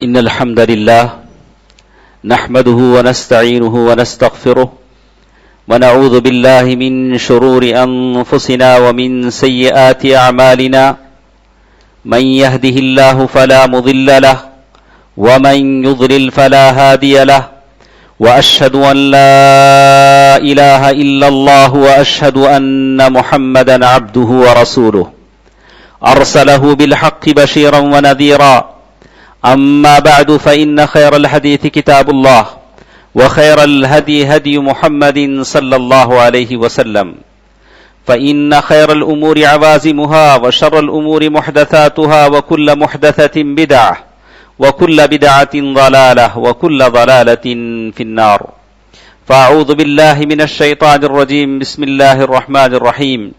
إن الحمد لله نحمده ونستعينه ونستغفره ونعوذ بالله من شرور أنفسنا ومن سيئات أعمالنا من يهده الله فلا مضل له ومن يضلل فلا هادي له وأشهد أن لا إله إلا الله وأشهد أن محمدا عبده ورسوله أرسله بالحق بشيرا ونذيرا أما بعد فإن خير الحديث كتاب الله وخير الهدي هدي محمد صلى الله عليه وسلم فإن خير الأمور عوازمها وشر الأمور محدثاتها وكل محدثة بدعة وكل بدعة ضلالة وكل ضلالة في النار فأعوذ بالله من الشيطان الرجيم بسم الله الرحمن الرحيم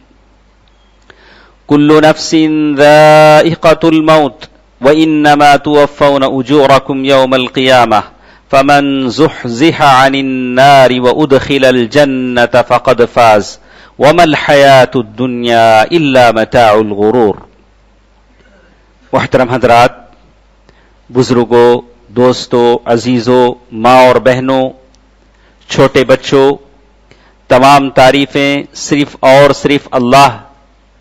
كل نفس ذائقة الموت وإنما توفون أجوركم يوم القيامة فمن زحزح عن النار وأدخل الجنة فقد فاز وما الحياة الدنيا إلا متاع الغرور. محترم حضرات، بزرگوں، دوستوں، عزیزوں، ماں اور بہنوں، چھوٹے بچوں، تمام تعریفیں صرف اور صرف اللہ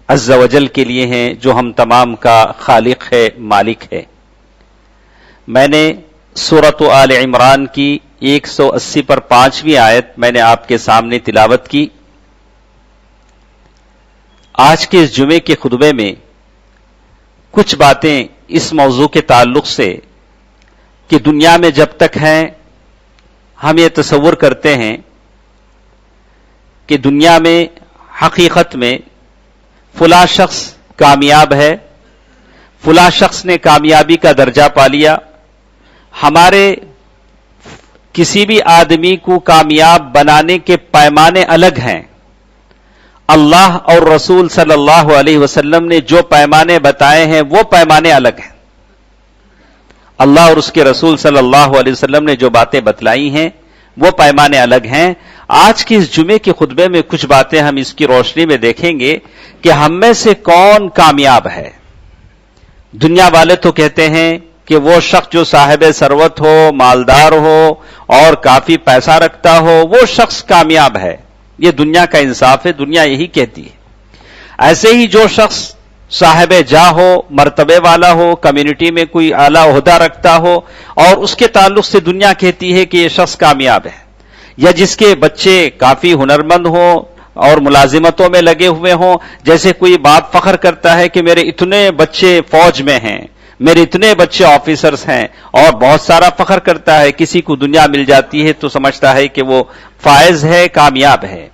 عز و جل کے لیے ہیں جو ہم تمام کا خالق ہے، مالک ہے. میں نے سورۃ آل عمران کی 180 پر 5ویں آیت میں نے آپ کے سامنے تلاوت کی. آج کے اس جمعے کے خطبے میں کچھ باتیں اس موضوع کے تعلق سے کہ دنیا میں جب تک ہیں ہم یہ تصور کرتے ہیں کہ دنیا میں حقیقت میں فلاں شخص کامیاب ہے، فلاں شخص نے کامیابی کا درجہ پا لیا. ہمارے کسی بھی آدمی کو کامیاب بنانے کے پیمانے الگ ہیں. اللہ اور رسول صلی اللہ علیہ وسلم نے جو پیمانے بتائے ہیں وہ پیمانے الگ ہیں. اللہ اور اس کے رسول صلی اللہ علیہ وسلم نے جو باتیں بتلائی ہیں وہ پیمانے الگ ہیں. آج کے اس جمعے کے خطبے میں کچھ باتیں ہم اس کی روشنی میں دیکھیں گے کہ ہم میں سے کون کامیاب ہے. دنیا والے تو کہتے ہیں کہ وہ شخص جو صاحب ثروت ہو، مالدار ہو اور کافی پیسہ رکھتا ہو وہ شخص کامیاب ہے. یہ دنیا کا انصاف ہے، دنیا یہی کہتی ہے. ایسے ہی جو شخص صاحب جاہ ہو، مرتبے والا ہو، کمیونٹی میں کوئی اعلیٰ عہدہ رکھتا ہو اور اس کے تعلق سے دنیا کہتی ہے کہ یہ شخص کامیاب ہے. یا جس کے بچے کافی ہنرمند ہوں اور ملازمتوں میں لگے ہوئے ہوں، جیسے کوئی باپ فخر کرتا ہے کہ میرے اتنے بچے فوج میں ہیں، میرے اتنے بچے آفیسرز ہیں، اور بہت سارا فخر کرتا ہے. کسی کو دنیا مل جاتی ہے تو سمجھتا ہے کہ وہ فائز ہے، کامیاب ہے.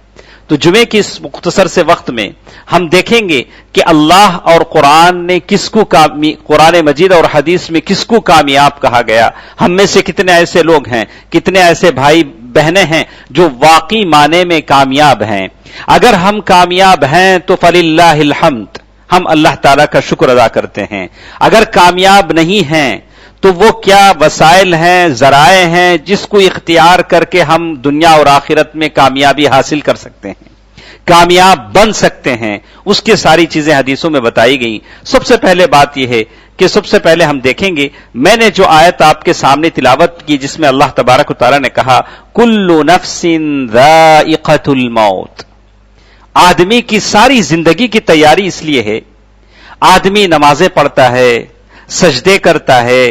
تو جمعے کی اس مختصر سے وقت میں ہم دیکھیں گے کہ اللہ اور قرآن نے کس کو قرآن مجید اور حدیث میں کس کو کامیاب کہا گیا. ہم میں سے کتنے ایسے لوگ ہیں، کتنے ایسے بھائی بہنیں ہیں جو واقعی معنی میں کامیاب ہیں. اگر ہم کامیاب ہیں تو فللہ الحمد، ہم اللہ تعالیٰ کا شکر ادا کرتے ہیں. اگر کامیاب نہیں ہیں تو وہ کیا وسائل ہیں، ذرائع ہیں جس کو اختیار کر کے ہم دنیا اور آخرت میں کامیابی حاصل کر سکتے ہیں، کامیاب بن سکتے ہیں، اس کی ساری چیزیں حدیثوں میں بتائی گئی. سب سے پہلے بات یہ ہے کہ سب سے پہلے ہم دیکھیں گے، میں نے جو آیت آپ کے سامنے تلاوت کی جس میں اللہ تبارک و تعالیٰ نے کہا کل نفس ذائقۃ الموت. آدمی کی ساری زندگی کی تیاری اس لیے ہے، آدمی نمازیں پڑھتا ہے، سجدے کرتا ہے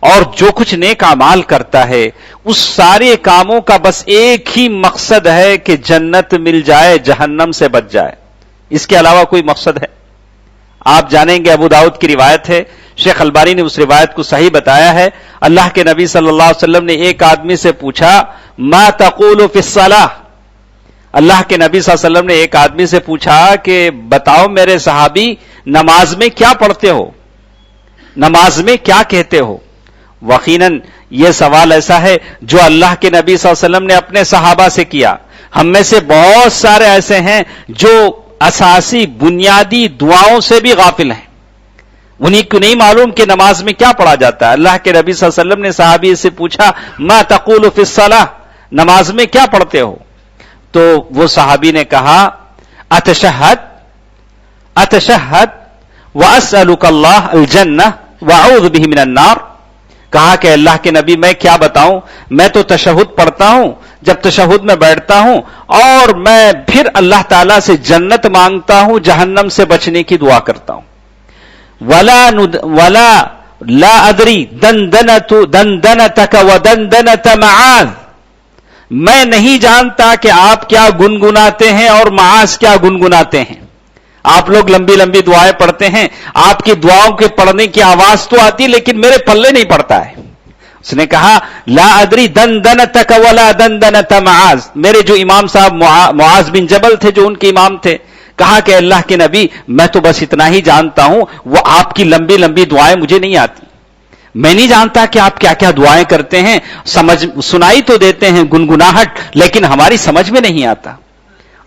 اور جو کچھ نیک اعمال کرتا ہے، اس سارے کاموں کا بس ایک ہی مقصد ہے کہ جنت مل جائے، جہنم سے بچ جائے. اس کے علاوہ کوئی مقصد ہے؟ آپ جانیں گے ابو داؤد کی روایت ہے، شیخ البانی نے اس روایت کو صحیح بتایا ہے. اللہ کے نبی صلی اللہ علیہ وسلم نے ایک آدمی سے پوچھا ما تقول فی الصلاۃ. اللہ کے نبی صلی اللہ علیہ وسلم نے ایک آدمی سے پوچھا کہ بتاؤ میرے صحابی نماز میں کیا پڑھتے ہو، نماز میں کیا کہتے ہو. یقیناً یہ سوال ایسا ہے جو اللہ کے نبی صلی اللہ علیہ وسلم نے اپنے صحابہ سے کیا. ہم میں سے بہت سارے ایسے ہیں جو اساسی بنیادی دعاؤں سے بھی غافل ہیں، انہیں کو نہیں معلوم کہ نماز میں کیا پڑھا جاتا ہے. اللہ کے نبی صلی اللہ علیہ وسلم نے صحابی سے پوچھا ما تقول فی الصلاۃ، نماز میں کیا پڑھتے ہو؟ تو وہ صحابی نے کہا اتشہد واسألک اللہ الجنہ واعوذ بہ من النار. کہا کہ اللہ کے نبی میں کیا بتاؤں، میں تو تشہد پڑھتا ہوں، جب تشہد میں بیٹھتا ہوں اور میں پھر اللہ تعالیٰ سے جنت مانگتا ہوں، جہنم سے بچنے کی دعا کرتا ہوں. ولا لا ادری دندنتک ودندنت معاذ، میں نہیں جانتا کہ آپ کیا گنگناتے ہیں اور معاذ کیا گنگناتے ہیں. آپ لوگ لمبی لمبی دعائیں پڑھتے ہیں، آپ کی دعاؤں کے پڑھنے کی آواز تو آتی لیکن میرے پلے نہیں پڑتا ہے. اس نے کہا لا ادری دندنتک ولا دندنت معاذ. میرے جو امام صاحب معاذ بن جبل تھے، جو ان کے امام تھے، کہا کہ اللہ کے نبی میں تو بس اتنا ہی جانتا ہوں، وہ آپ کی لمبی لمبی دعائیں مجھے نہیں آتی. میں نہیں جانتا کہ آپ کیا کیا دعائیں کرتے ہیں، سنائی تو دیتے ہیں گنگناہٹ، لیکن ہماری سمجھ میں نہیں آتا.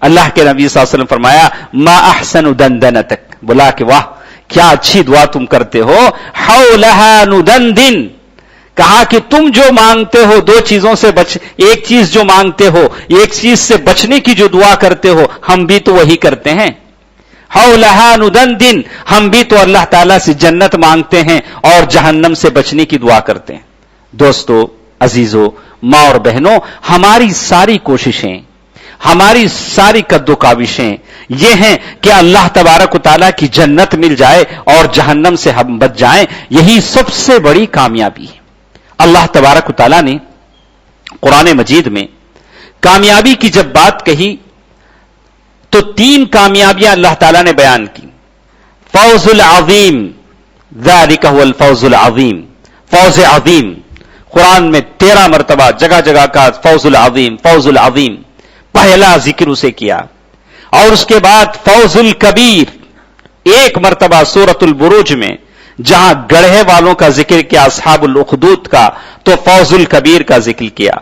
اللہ کے نبی صلی اللہ علیہ وسلم فرمایا ما احسن دندنتک، بولا کہ واہ کیا اچھی دعا تم کرتے ہو. حولها ندندن، کہا کہ تم جو مانگتے ہو دو چیزوں سے ایک چیز جو مانگتے ہو، ایک چیز سے بچنے کی جو دعا کرتے ہو، ہم بھی تو وہی کرتے ہیں. حولها ندندن، ہم بھی تو اللہ تعالیٰ سے جنت مانگتے ہیں اور جہنم سے بچنے کی دعا کرتے ہیں. دوستو عزیزو، ماں اور بہنوں، ہماری ساری کوششیں، ہماری ساری قد و کاوشیں یہ ہیں کہ اللہ تبارک و تعالیٰ کی جنت مل جائے اور جہنم سے ہم بچ جائیں. یہی سب سے بڑی کامیابی ہے. اللہ تبارک و تعالیٰ نے قرآن مجید میں کامیابی کی جب بات کہی تو 3 کامیابیاں اللہ تعالیٰ نے بیان کی. فوز العظیم، ذالک هو الفوز العظیم، فوز عظیم. قرآن میں 13 مرتبہ جگہ جگہ کا فوز العظیم فوز العظیم، پہلا ذکر اسے کیا. اور اس کے بعد فوز الکبیر، ایک مرتبہ سورۃ البروج میں جہاں گڑھے والوں کا ذکر کیا، اصحاب الاخدود کا، تو فوز الکبیر کا ذکر کیا.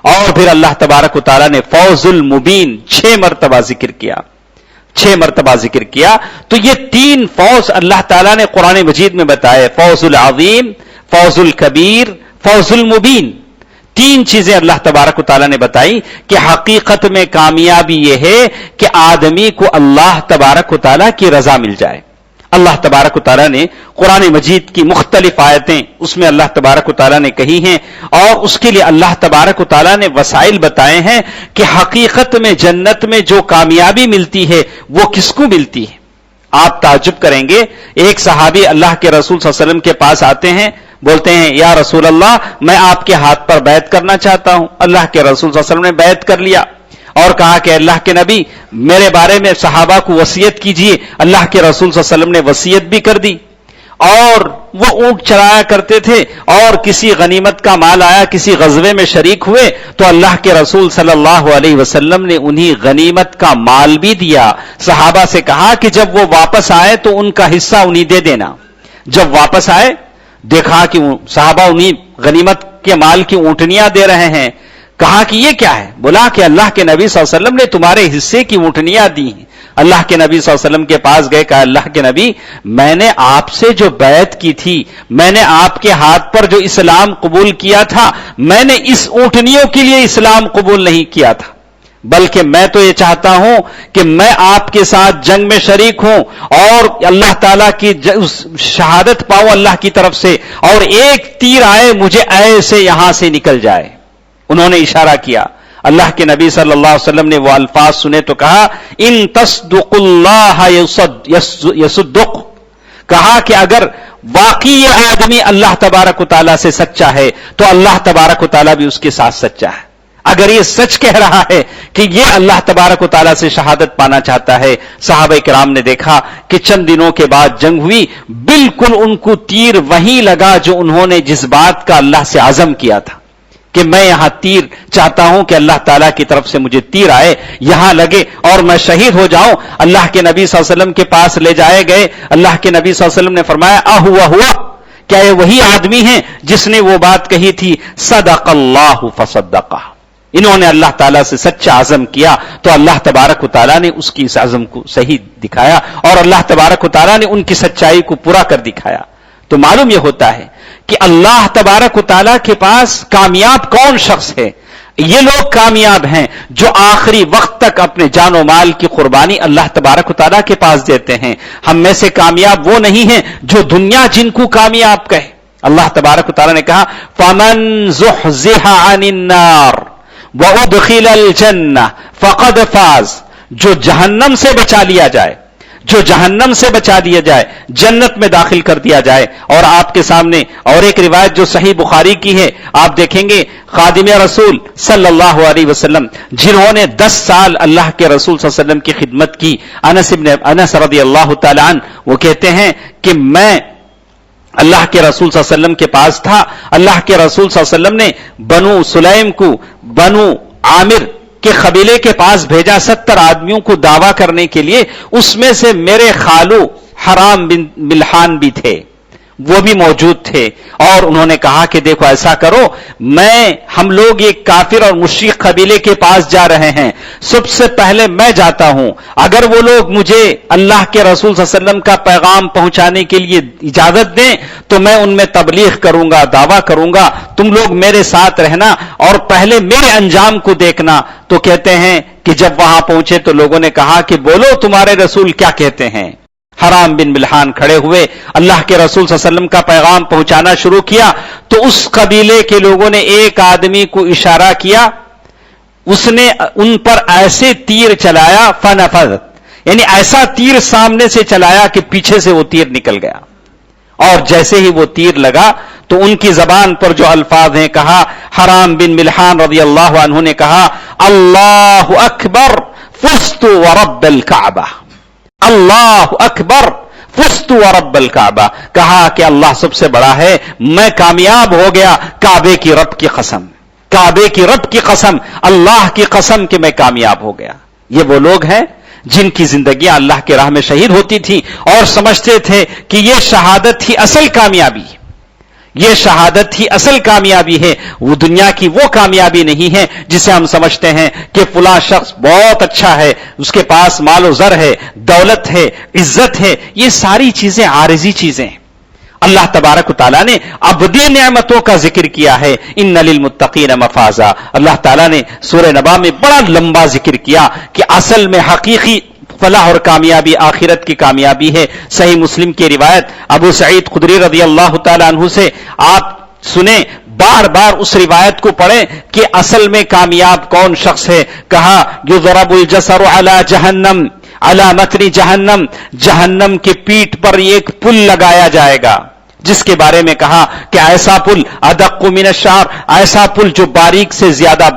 اور پھر اللہ تبارک و تعالیٰ نے فوز المبین 6 مرتبہ ذکر کیا، 6 مرتبہ ذکر کیا. تو یہ 3 فوز اللہ تعالیٰ نے قرآن مجید میں بتائے، فوز العظیم، فوز الکبیر، فوز المبین. 3 چیزیں اللہ تبارک و تعالیٰ نے بتائی کہ حقیقت میں کامیابی یہ ہے کہ آدمی کو اللہ تبارک و تعالیٰ کی رضا مل جائے. اللہ تبارک و تعالیٰ نے قرآن مجید کی مختلف آیتیں اس میں اللہ تبارک و تعالیٰ نے کہی ہیں، اور اس کے لیے اللہ تبارک و تعالیٰ نے وسائل بتائے ہیں کہ حقیقت میں جنت میں جو کامیابی ملتی ہے وہ کس کو ملتی ہے. آپ تعجب کریں گے، ایک صحابی اللہ کے رسول صلی اللہ علیہ وسلم کے پاس آتے ہیں، بولتے ہیں یا رسول اللہ میں آپ کے ہاتھ پر بیعت کرنا چاہتا ہوں. اللہ کے رسول صلی اللہ علیہ وسلم نے بیعت کر لیا اور کہا کہ اللہ کے نبی میرے بارے میں صحابہ کو وصیت کیجئے. اللہ کے رسول صلی اللہ علیہ وسلم نے وصیت بھی کر دی. اور وہ اونٹ چرایا کرتے تھے، اور کسی غنیمت کا مال آیا، کسی غزوے میں شریک ہوئے تو اللہ کے رسول صلی اللہ علیہ وسلم نے انہی غنیمت کا مال بھی دیا. صحابہ سے کہا کہ جب وہ واپس آئے تو ان کا حصہ انہیں دے دینا. جب واپس آئے دیکھا کہ صحابہ انہیں غنیمت کے مال کی اونٹنیاں دے رہے ہیں. کہا کہ یہ کیا ہے؟ بولا کہ اللہ کے نبی صلی اللہ علیہ وسلم نے تمہارے حصے کی اونٹنیاں دی ہیں. اللہ کے نبی صلی اللہ علیہ وسلم کے پاس گئے، کہا اللہ کے نبی میں نے آپ سے جو بیعت کی تھی، میں نے آپ کے ہاتھ پر جو اسلام قبول کیا تھا، میں نے اس اونٹنیوں کے لیے اسلام قبول نہیں کیا تھا، بلکہ میں تو یہ چاہتا ہوں کہ میں آپ کے ساتھ جنگ میں شریک ہوں اور اللہ تعالیٰ کی شہادت پاؤں اللہ کی طرف سے، اور ایک تیر آئے مجھے ایسے یہاں سے نکل جائے. انہوں نے اشارہ کیا. اللہ کے نبی صلی اللہ علیہ وسلم نے وہ الفاظ سنے تو کہا ان تصدق اللہ یصدق. کہا کہ اگر واقعی یہ آدمی اللہ تبارک و تعالیٰ سے سچا ہے تو اللہ تبارک و تعالیٰ بھی اس کے ساتھ سچا ہے. اگر یہ سچ کہہ رہا ہے کہ یہ اللہ تبارک و تعالیٰ سے شہادت پانا چاہتا ہے. صحابہ کرام نے دیکھا کہ چند دنوں کے بعد جنگ ہوئی، بالکل ان کو تیر وہیں لگا جو انہوں نے جس بات کا اللہ سے عزم کیا تھا کہ میں یہاں تیر چاہتا ہوں کہ اللہ تعالیٰ کی طرف سے مجھے تیر آئے، یہاں لگے اور میں شہید ہو جاؤں. اللہ کے نبی صلی اللہ علیہ وسلم کے پاس لے جائے گئے. اللہ کے نبی صلی اللہ علیہ وسلم نے فرمایا ہوا کیا یہ وہی آدمی ہیں جس نے وہ بات کہی تھی؟ صدق اللہ فصدقہ. انہوں نے اللہ تعالیٰ سے سچا عزم کیا تو اللہ تبارک و تعالیٰ نے اس کی اس عزم کو صحیح دکھایا، اور اللہ تبارک و تعالیٰ نے ان کی سچائی کو پورا کر دکھایا. تو معلوم یہ ہوتا ہے کہ اللہ تبارک و تعالیٰ کے پاس کامیاب کون شخص ہے؟ یہ لوگ کامیاب ہیں جو آخری وقت تک اپنے جان و مال کی قربانی اللہ تبارک و تعالیٰ کے پاس دیتے ہیں. ہم میں سے کامیاب وہ نہیں ہیں جو دنیا جن کو کامیاب کہے. اللہ تبارک و تعالیٰ نے کہا فَمَنْ زُحْزِحَ عَنِ النَّارِ وَأُدْخِلَ الْجَنَّةَ فَقَدْ فَازَ، جو جہنم سے بچا لیا جائے، جو جہنم سے بچا دیا جائے، جنت میں داخل کر دیا جائے. اور آپ کے سامنے اور ایک روایت جو صحیح بخاری کی ہے، آپ دیکھیں گے خادم رسول صلی اللہ علیہ وسلم جنہوں نے 10 سال اللہ کے رسول صلی اللہ علیہ وسلم کی خدمت کی، انس رضی اللہ تعالی عنہ وہ کہتے ہیں کہ میں اللہ کے رسول صلی اللہ علیہ وسلم کے پاس تھا. اللہ کے رسول صلی اللہ علیہ وسلم نے بنو سلیم کو بنو عامر کے قبیلے کے پاس بھیجا 70 آدمیوں کو دعویٰ کرنے کے لیے. اس میں سے میرے خالو حرام بن ملحان بھی تھے، وہ بھی موجود تھے. اور انہوں نے کہا کہ دیکھو ایسا کرو، ہم لوگ ایک کافر اور مشرک قبیلے کے پاس جا رہے ہیں، سب سے پہلے میں جاتا ہوں، اگر وہ لوگ مجھے اللہ کے رسول صلی اللہ علیہ وسلم کا پیغام پہنچانے کے لیے اجازت دیں تو میں ان میں تبلیغ کروں گا، دعویٰ کروں گا، تم لوگ میرے ساتھ رہنا اور پہلے میرے انجام کو دیکھنا. تو کہتے ہیں کہ جب وہاں پہنچے تو لوگوں نے کہا کہ بولو تمہارے رسول کیا کہتے ہیں. حرام بن ملحان کھڑے ہوئے، اللہ کے رسول صلی اللہ علیہ وسلم کا پیغام پہنچانا شروع کیا. تو اس قبیلے کے لوگوں نے ایک آدمی کو اشارہ کیا، اس نے ان پر ایسے تیر چلایا فنفذ، یعنی ایسا تیر سامنے سے چلایا کہ پیچھے سے وہ تیر نکل گیا. اور جیسے ہی وہ تیر لگا تو ان کی زبان پر جو الفاظ ہیں کہا، حرام بن ملحان رضی اللہ عنہ نے کہا اللہ اکبر فزت ورب الکعبہ، اللہ اکبر فزت ورب الکعبہ، کہا کہ اللہ سب سے بڑا ہے، میں کامیاب ہو گیا کعبے کی رب کی قسم، کعبے کی رب کی قسم، اللہ کی قسم کہ میں کامیاب ہو گیا. یہ وہ لوگ ہیں جن کی زندگیاں اللہ کے راہ میں شہید ہوتی تھی اور سمجھتے تھے کہ یہ شہادت ہی اصل کامیابی، یہ شہادت ہی اصل کامیابی ہے. وہ دنیا کی وہ کامیابی نہیں ہے جسے ہم سمجھتے ہیں کہ فلاں شخص بہت اچھا ہے، اس کے پاس مال و زر ہے، دولت ہے، عزت ہے. یہ ساری چیزیں عارضی چیزیں ہیں. اللہ تبارک و تعالیٰ نے ابدی نعمتوں کا ذکر کیا ہے، ان للمتقین مفازا. اللہ تعالیٰ نے سورہ نبا میں بڑا لمبا ذکر کیا کہ اصل میں حقیقی فلاح اور کامیابی آخرت کی کامیابی ہے. صحیح مسلم کی روایت ابو سعید خدری رضی اللہ تعالی عنہ سے آپ سنیں، بار بار اس روایت کو پڑھیں کہ اصل میں کامیاب کون شخص ہے. کہا یضرب الجسر علی جہنم علی متن جہنم، جہنم کے پیٹھ پر ایک پل لگایا جائے گا، جس کے بارے میں کہا کہ ایسا پل ادق من الشعر، ایسا پل جو باریک سے زیادہ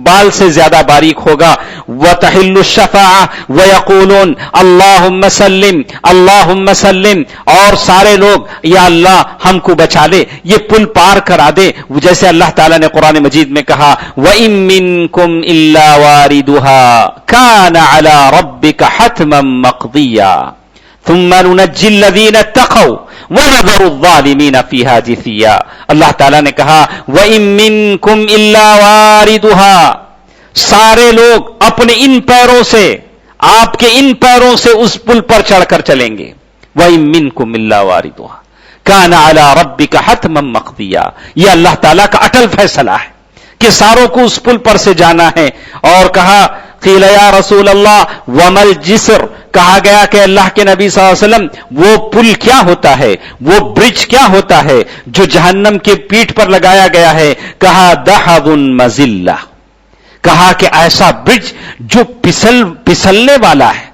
بال سے زیادہ باریک ہوگا. وتحل الشفاعة ويقولون اللهم سلم اللهم سلم، اور سارے لوگ یا اللہ ہم کو بچا لے، یہ پل پار کرا دے. جیسے اللہ تعالیٰ نے قرآن مجید میں کہا وَإِن مِّنكُمْ إِلَّا وَارِدُهَا كَانَ عَلَى رَبِّكَ حَتْمًا مَّقْضِيًّا ثُمَّ نُنَجِّي الَّذِينَ اتَّقَوْا وَنَذَرُ الظَّالِمِينَ فِيهَا جِثِيًّا. اللہ تعالیٰ نے کہا وَإِن مِّنكُمْ إِلَّا وَارِدُهَا، سارے لوگ اپنے ان پیروں سے، آپ کے ان پیروں سے اس پل پر چڑھ کر چلیں گے. وَإِن مِّنكُمْ إِلَّا وَارِدُهَا كَانَ عَلَى رَبِّكَ حَتْمًا مَّقْضِيًّا. یہ اللہ تعالیٰ کا اٹل فیصلہ ہے کہ ساروں کو اس پل پر سے جانا ہے. اور کہا قیل یا رسول اللہ وما الجسر، کہا گیا کہ اللہ کے نبی صلی اللہ علیہ وسلم وہ پل کیا ہوتا ہے، وہ برج کیا ہوتا ہے جو جہنم کے پیٹھ پر لگایا گیا ہے. کہا دحض مذلہ، کہا کہ ایسا برج جو پسلنے والا ہے،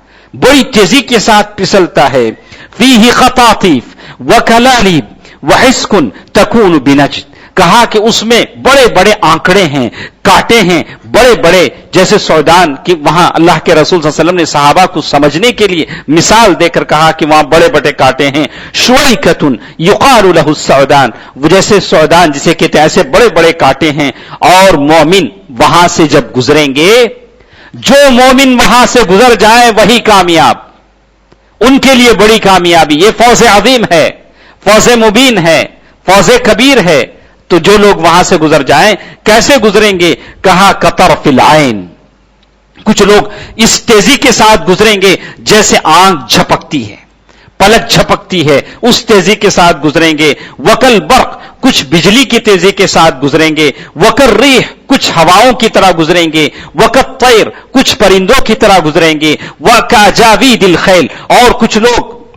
بڑی تیزی کے ساتھ پسلتا ہے. فیہ خطاطیف وکلالیب وحسک تکون بنجد، کہا کہ اس میں بڑے بڑے آنکڑے ہیں، کانٹے ہیں بڑے بڑے، جیسے سعودان کی وہاں اللہ کے رسول صلی اللہ علیہ وسلم نے صحابہ کو سمجھنے کے لیے مثال دے کر کہا کہ وہاں بڑے بڑے کانٹے ہیں. شویکتن یقال لہ السعودان، وہ جیسے سعودان جسے کہتے ہیں ایسے بڑے بڑے کانٹے ہیں. اور مومن وہاں سے جب گزریں گے، جو مومن وہاں سے گزر جائیں وہی کامیاب، ان کے لیے بڑی کامیابی. یہ فوز عظیم ہے، فوز مبین ہے، فوز کبیر ہے. تو جو لوگ وہاں سے گزر جائیں کیسے گزریں گے؟ کہا کطرف العین، کچھ لوگ اس تیزی کے ساتھ گزریں گے جیسے آنکھ جھپکتی ہے، پلک جھپکتی ہے، اس تیزی کے ساتھ گزریں گے. وکل برق، کچھ بجلی کی تیزی کے ساتھ گزریں گے. وکر ریح، کچھ ہواؤں کی طرح گزریں گے. وکت طیر، کچھ پرندوں کی طرح گزریں گے. وکاجاوید الخیل، اور کچھ لوگ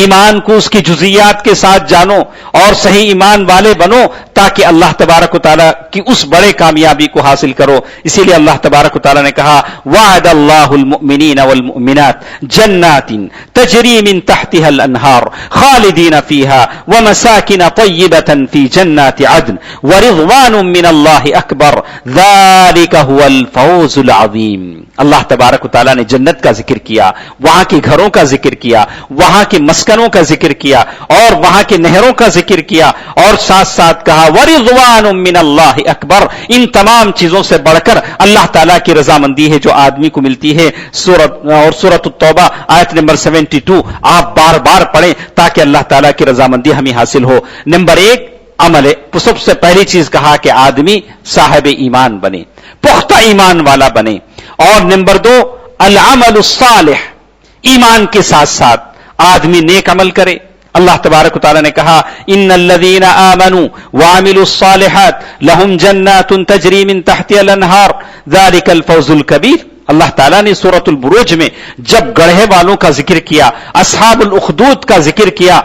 ایمان کو اس کی جزیات کے ساتھ جانو اور صحیح ایمان والے بنو تاکہ اللہ تبارک و تعالیٰ کی اس بڑے کامیابی کو حاصل کرو. اسی لیے اللہ تبارک و تعالیٰ نے کہا وعد اللہ المؤمنین والمؤمنات جنات تجری من تحتها الانہار خالدین فیہا ومساکن طیبۃ فی جنات عدن ورضوان من اللہ اکبر ذالک هو الفوز العظیم. اللہ تبارک و تعالیٰ نے جنت کا ذکر کیا، وہاں کے گھروں کا ذکر کیا، وہاں کے مسکنوں کا ذکر کیا اور وہاں کے نہروں کا ذکر کیا اور ساتھ ساتھ کہا ورضوان من اللہ اکبر. ان تمام چیزوں سے بڑھ کر اللہ تعالیٰ کی رضامندی ہے جو آدمی کو ملتی ہے. سورۃ التوبہ آیت نمبر 72 آپ بار بار پڑھیں تاکہ اللہ تعالیٰ کی رضامندی ہمیں حاصل ہو. نمبر 1 عمل ہے. سب سے پہلی چیز کہا کہ آدمی صاحب ایمان بنے، پختہ ایمان والا بنے. اور نمبر 2 العمل الصالح، ایمان کے ساتھ ساتھ آدمی نیک عمل کرے. اللہ تبارک و تعالیٰ نے کہا ان الذین آمنوا وعملوا الصالحات لهم جنات تجری من تحتها الانہار ذلک الفوز الکبیر. اللہ تعالیٰ نے سورۃ البروج میں جب گڑھے والوں کا ذکر کیا، اصحاب الاخدود کا ذکر کیا،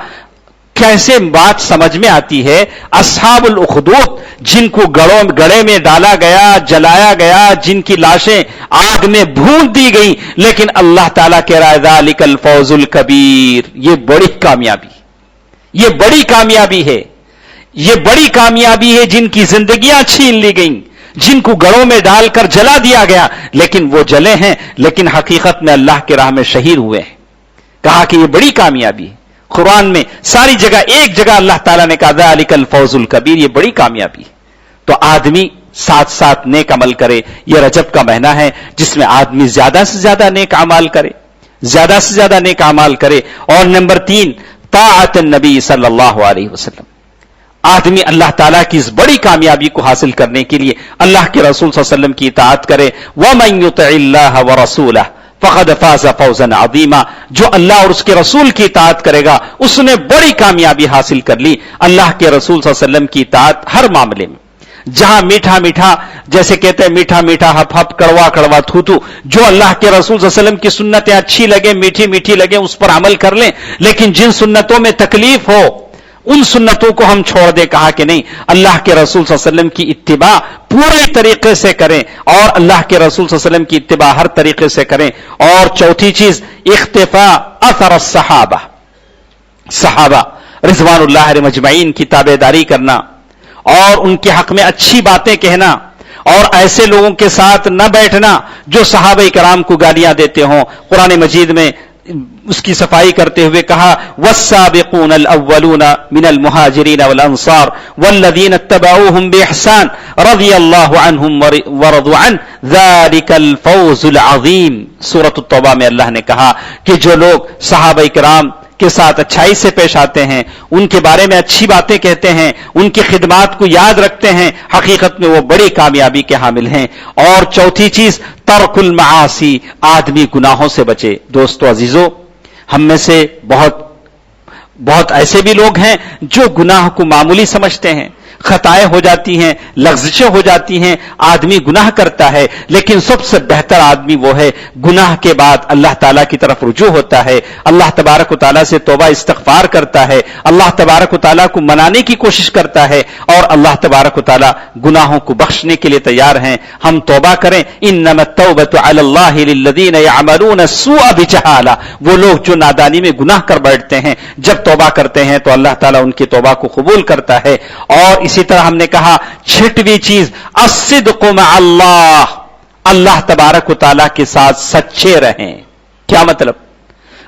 کیسے بات سمجھ میں آتی ہے. اصحاب الاخدود جن کو گڑھے میں ڈالا گیا، جلایا گیا، جن کی لاشیں آگ میں بھون دی گئی، لیکن اللہ تعالیٰ کہہ رہا ہے ذالک الفوز الکبیر. یہ بڑی کامیابی، یہ بڑی کامیابی ہے، یہ بڑی کامیابی ہے. جن کی زندگیاں چھین لی گئیں، جن کو گڑھوں میں ڈال کر جلا دیا گیا، لیکن وہ جلے ہیں لیکن حقیقت میں اللہ کی راہ میں شہید ہوئے ہیں. کہا کہ یہ بڑی کامیابی ہے. قرآن میں ساری جگہ ایک جگہ اللہ تعالیٰ نے کہا ذالک الفوز الکبیر، یہ بڑی کامیابی ہے. تو آدمی ساتھ ساتھ نیک عمل کرے. یہ رجب کا مہینہ ہے جس میں آدمی زیادہ سے زیادہ نیک اعمال کرے، زیادہ سے زیادہ نیک اعمال کرے. اور نمبر 3 طاعت النبی صلی اللہ علیہ وسلم. آدمی اللہ تعالیٰ کی اس بڑی کامیابی کو حاصل کرنے کے لیے اللہ کے رسول صلی اللہ علیہ وسلم کی اطاعت کرے. وَمَن يُطِعِ اللَّهَ وَرَسُولَهُ فَقَدْ فَازَ فَوْزًا عَظِيمًا. جو اللہ اور اس کے رسول کی اطاعت کرے گا اس نے بڑی کامیابی حاصل کر لی. اللہ کے رسول صلی اللہ علیہ وسلم کی اطاعت ہر معاملے میں، جہاں میٹھا میٹھا جیسے کہتے ہیں میٹھا میٹھا ہپ ہپ کڑوا کڑوا تھو تھو، جو اللہ کے رسول صلی اللہ علیہ وسلم کی سنتیں اچھی لگیں، میٹھی میٹھی لگیں، اس پر عمل کر لیں. لیکن جن سنتوں میں تکلیف ہو ان سنتوں کو ہم چھوڑ دیں. کہا کہ نہیں، اللہ کے رسول صلی اللہ علیہ وسلم کی اتباع پورے طریقے سے کریں اور اللہ کے رسول صلی اللہ علیہ وسلم کی اتباع ہر طریقے سے کریں. اور چوتھی چیز اقتفاء اثر الصحابہ، صحابہ رضوان اللہ علیہم اجمعین کی تابعداری کرنا اور ان کے حق میں اچھی باتیں کہنا اور ایسے لوگوں کے ساتھ نہ بیٹھنا جو صحابہ کرام کو گالیاں دیتے ہوں. قرآن مجید میں اس کی صفائی کرتے ہوئے کہا والسابقون الاولون من المہاجرین والانصار والذین اتبعوهم باحسان رضی اللہ عنہم ورضوا عنہ ذلک الفوز العظیم. سورۃ التوبہ میں اللہ نے کہا کہ جو لوگ صحابہ کرام کے ساتھ اچھائی سے پیش آتے ہیں، ان کے بارے میں اچھی باتیں کہتے ہیں، ان کی خدمات کو یاد رکھتے ہیں، حقیقت میں وہ بڑی کامیابی کے حامل ہیں. اور چوتھی چیز ترک المعاصی، آدمی گناہوں سے بچے. دوستو عزیزو، ہم میں سے بہت ایسے بھی لوگ ہیں جو گناہ کو معمولی سمجھتے ہیں. خطائیں ہو جاتی ہیں، لغزشیں ہو جاتی ہیں، آدمی گناہ کرتا ہے. لیکن سب سے بہتر آدمی وہ ہے گناہ کے بعد اللہ تعالیٰ کی طرف رجوع ہوتا ہے، اللہ تبارک و تعالیٰ سے توبہ استغفار کرتا ہے، اللہ تبارک و تعالیٰ کو منانے کی کوشش کرتا ہے اور اللہ تبارک و تعالیٰ گناہوں کو بخشنے کے لیے تیار ہیں. ہم توبہ کریں. انما التوبۃ علی اللہ للذین یعملون السوء بجہالہ. وہ لوگ جو نادانی میں گناہ کر بیٹھتے ہیں جب توبہ کرتے ہیں تو اللہ تعالیٰ ان کی توبہ کو قبول کرتا ہے. اور اسی طرح ہم نے کہا چھٹویں چیز الصدق مع اللہ، اللہ تبارک و تعالیٰ کے ساتھ سچے رہیں. کیا مطلب؟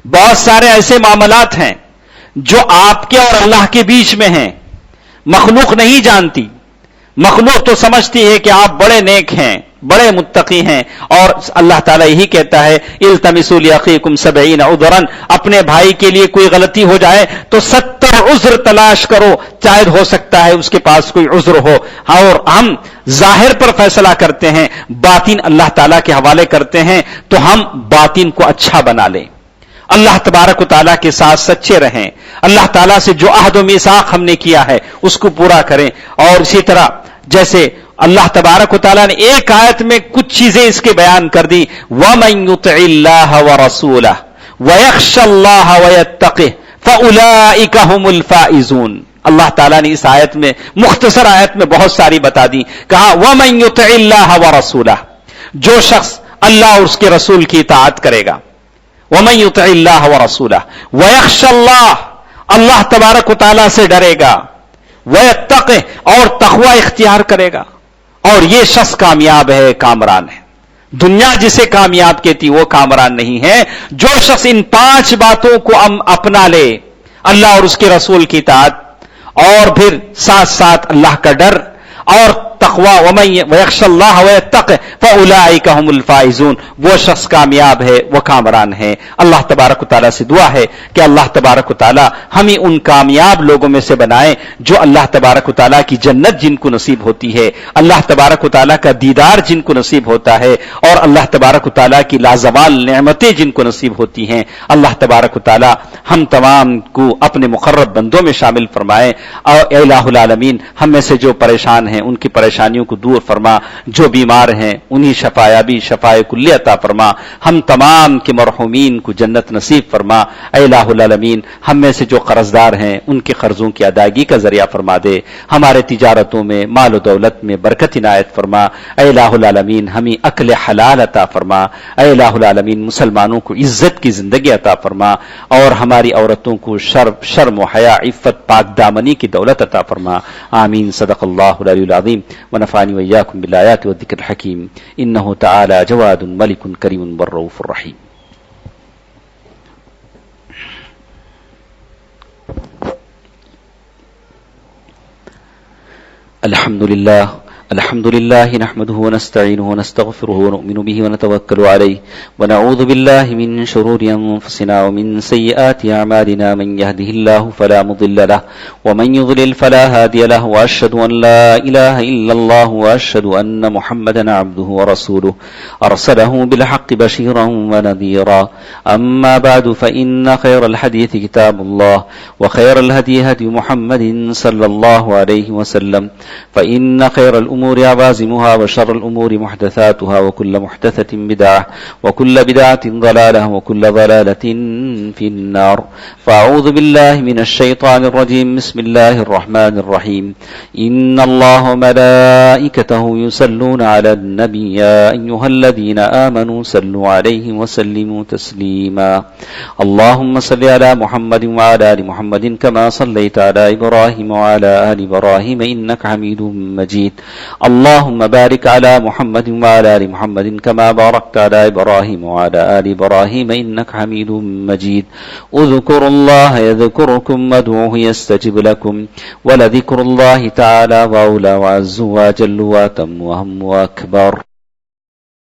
بہت سارے ایسے معاملات ہیں جو آپ کے اور اللہ کے بیچ میں ہیں، مخلوق نہیں جانتی. مخلوق تو سمجھتی ہے کہ آپ بڑے نیک ہیں، بڑے متقی ہیں، اور اللہ تعالیٰ یہی کہتا ہے التمسوا لاخیکم 70 عذرا. اپنے بھائی کے لیے کوئی غلطی ہو جائے تو 70 عذر تلاش کرو، شاید ہو سکتا ہے اس کے پاس کوئی عذر ہو. اور ہم ظاہر پر فیصلہ کرتے ہیں، باطن اللہ تعالیٰ کے حوالے کرتے ہیں، تو ہم باطن کو اچھا بنا لیں. اللہ تبارک و تعالیٰ کے ساتھ سچے رہیں، اللہ تعالیٰ سے جو عہد و میثاق ہم نے کیا ہے اس کو پورا کریں. اور اسی طرح جیسے اللہ تبارک و تعالیٰ نے ایک آیت میں کچھ چیزیں اس کے بیان کر دی، وَمَن يُطِعِ اللَّهَ وَرَسُولَهُ وَيَخْشَ اللَّهَ وَيَتَّقِهِ فَأُولَئِكَ هُمُ الْفَائِزُونَ. اللہ تعالیٰ نے اس آیت میں، مختصر آیت میں بہت ساری بتا دی. کہا وَمَن يُطِعِ اللَّهَ وَرَسُولَهُ، جو شخص اللہ اور اس کے رسول کی اطاعت کرے گا. وَمَن يُطِعِ اللَّهَ وَرَسُولَهُ وَيَخْشَ اللَّهَ، اللہ تبارک و تعالیٰ سے ڈرے گا. وَيَتَّقِهِ، اور تقوی اختیار کرے گا. اور یہ شخص کامیاب ہے، کامران ہے. دنیا جسے کامیاب کہتی وہ کامران نہیں ہے. جو شخص ان 5 باتوں کو اپنا لے، اللہ اور اس کے رسول کی اطاعت، اور پھر ساتھ ساتھ اللہ کا ڈر اور تقوی، وَيَخْشَ اللَّهَ وَيَتَّقِهِ فَأُولَئِكَ هُمُ الْفَائِزُونَ، وہ شخص کامیاب ہے، وہ کامران ہے. اللہ تبارک و تعالیٰ سے دعا ہے کہ اللہ تبارک و تعالیٰ ہمیں ان کامیاب لوگوں میں سے بنائے جو اللہ تبارک و تعالیٰ کی جنت جن کو نصیب ہوتی ہے، اللہ تبارک و تعالیٰ کا دیدار جن کو نصیب ہوتا ہے، اور اللہ تبارک و تعالیٰ کی لازوال نعمتیں جن کو نصیب ہوتی ہیں. اللہ تبارک و تعالیٰ ہم تمام کو اپنے مقرب بندوں میں شامل فرمائے. اور اے الہ العالمین، ہم میں سے جو پریشان ہیں ان کی پریشانیوں کو دور فرما، جو بیمار ہیں انہیں شفایابی، شفاء کلی عطا فرما. ہم تمام کے مرحومین کو جنت نصیب فرما. اے الہ العالمین، ہم میں سے جو قرضدار ہیں ان کے قرضوں کی ادائیگی کا ذریعہ فرما دے. ہمارے تجارتوں میں، مال و دولت میں برکت عنایت فرما. اے الہ العالمین، ہمیں عقل حلال عطا فرما. اے الہ العالمین، مسلمانوں کو عزت کی زندگی عطا فرما، اور ہماری عورتوں کو شرم و حیا، عفت، پاک دامنی کی دولت عطا فرما. آمین. صدق اللہ العلی العظیم. ونفعني وإياكم بالآيات والذكر الحكيم. إنه تعالى جواد ملك كريم والرؤوف الرحيم. الحمد لله نحمده ونستعينه ونستغفره ونؤمن به ونتوكل عليه ونعوذ بالله من شرور أنفسنا ومن سيئات أعمالنا. من يهده الله فلا مضل له ومن يضلل فلا هادي له. وأشهد أن لا إله إلا الله وأشهد أن محمدا عبده ورسوله أرسله بالحق بشيرا ونذيرا. أما بعد، فإن خير الحديث كتاب الله، وخير الهدي هدي محمد صلى الله عليه وسلم. فإن خير الأمور عوازمها، وشر الأمور محدثاتها، وكل محدثة بدعة، وكل بدعة ضلالة، وكل ضلالة في النار. فأعوذ بالله من الشيطان الرجيم. بسم الله الرحمن الرحيم. إن الله وملائكته يصلون على النبي يا أيها الذين آمنوا صلوا عليه وسلموا تسليما. اللهم صل على محمد وعلى آل محمد كما صليت على إبراهيم وعلى آل إبراهيم إنك حميد مجيد. اللهم بارك على محمد وعلى آل محمد كما باركت على إبراهيم وعلى آل إبراهيم إنك حميد مجيد. اذكروا الله يذكركم وادعوه يستجب لكم، ولذكر الله تعالى وأولى وعز وجل وأتم وأهم وأكبر.